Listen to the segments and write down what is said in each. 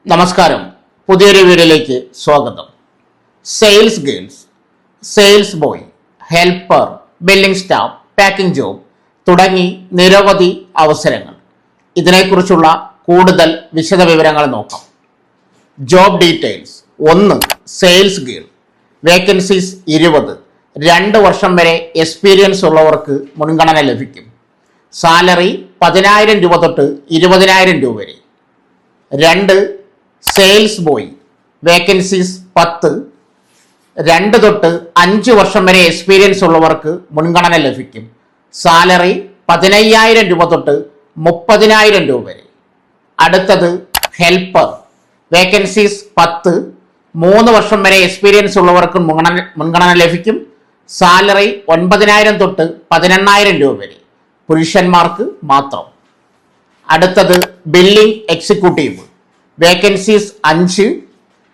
നമസ്കാരം, പുതിയൊരു വീഡിയോയിലേക്ക് സ്വാഗതം. Sales girls, sales boy, helper, billing staff, packing job തുടങ്ങി നിരവധി അവസരങ്ങൾ. ഇതിനെക്കുറിച്ചുള്ള കൂടുതൽ വിശദ വിവരങ്ങൾ നോക്കാം. Job details. 1. Sales girl. Vacancies 20. 2 വർഷം വരെ എക്സ്പീരിയൻസ് ഉള്ളവർക്ക് മുൻഗണന ലഭിക്കും. സാലറി 10,000 രൂപ തൊട്ട് 20,000 രൂപ വരെ. 2. Sales boy. വേക്കൻസീസ് 10. 2 തൊട്ട് 5 വർഷം വരെ എക്സ്പീരിയൻസ് ഉള്ളവർക്ക് മുൻഗണന ലഭിക്കും. സാലറി 15,000 രൂപ തൊട്ട് 30,000 രൂപ വരെ. അടുത്തത് ഹെൽപ്പർ. വേക്കൻസീസ് 10. 3 വർഷം വരെ എക്സ്പീരിയൻസ് ഉള്ളവർക്ക് മുൻഗണന ലഭിക്കും. സാലറി 9,000 തൊട്ട് 18,000 രൂപ വരെ. പുരുഷന്മാർക്ക് മാത്രം. അടുത്തത് ബില്ലിംഗ് എക്സിക്യൂട്ടീവ്. വേക്കൻസീസ് 5.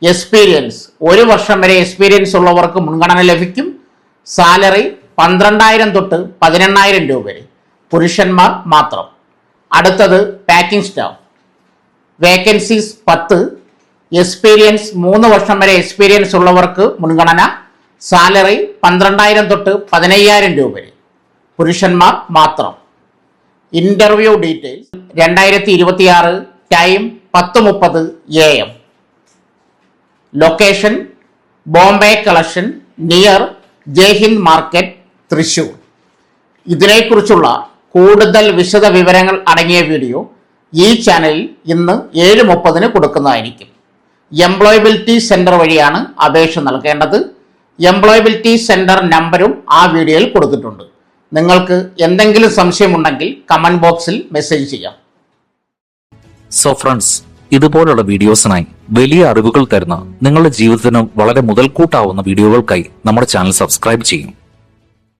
എക്സ്പീരിയൻസ് 1 വർഷം വരെ എക്സ്പീരിയൻസ് ഉള്ളവർക്ക് മുൻഗണന ലഭിക്കും. സാലറി 12,000 തൊട്ട് 18,000 രൂപ വരെ. പുരുഷന്മാർ മാത്രം. അടുത്തത് പാക്കിംഗ് സ്റ്റാഫ്. വേക്കൻസീസ് 10. എക്സ്പീരിയൻസ് 3 വർഷം വരെ എക്സ്പീരിയൻസ് ഉള്ളവർക്ക് മുൻഗണന. സാലറി 12,000 തൊട്ട് 15,000 രൂപ വരെ. പുരുഷന്മാർ മാത്രം. Interview details. 2026. Time 10:30 AM. Location Bombay collection near Jaihind market, Thrissur. ഇതിനെക്കുറിച്ചുള്ള കൂടുതൽ വിശദ വിവരങ്ങൾ അടങ്ങിയ വീഡിയോ ഈ ചാനലിൽ ഇന്ന് 7:30 കൊടുക്കുന്നതായിരിക്കും. എംപ്ലോയബിലിറ്റി സെന്റർ വഴിയാണ് അപേക്ഷ നൽകേണ്ടത്. എംപ്ലോയബിലിറ്റി സെന്റർ നമ്പരും ആ വീഡിയോയിൽ കൊടുത്തിട്ടുണ്ട്. നിങ്ങൾക്ക് എന്തെങ്കിലും സംശയമുണ്ടെങ്കിൽ കമന്റ് ബോക്സിൽ മെസ്സേജ് ചെയ്യാം. സോ ഫ്രണ്ട്സ്, ഇതുപോലുള്ള വീഡിയോസിനായി വലിയ അറിവുകൾ തരുന്ന നിങ്ങളുടെ ജീവിതത്തിന് വളരെ മുതൽക്കൂട്ടാവുന്ന വീഡിയോകൾക്കായി നമ്മുടെ ചാനൽ സബ്സ്ക്രൈബ് ചെയ്യും.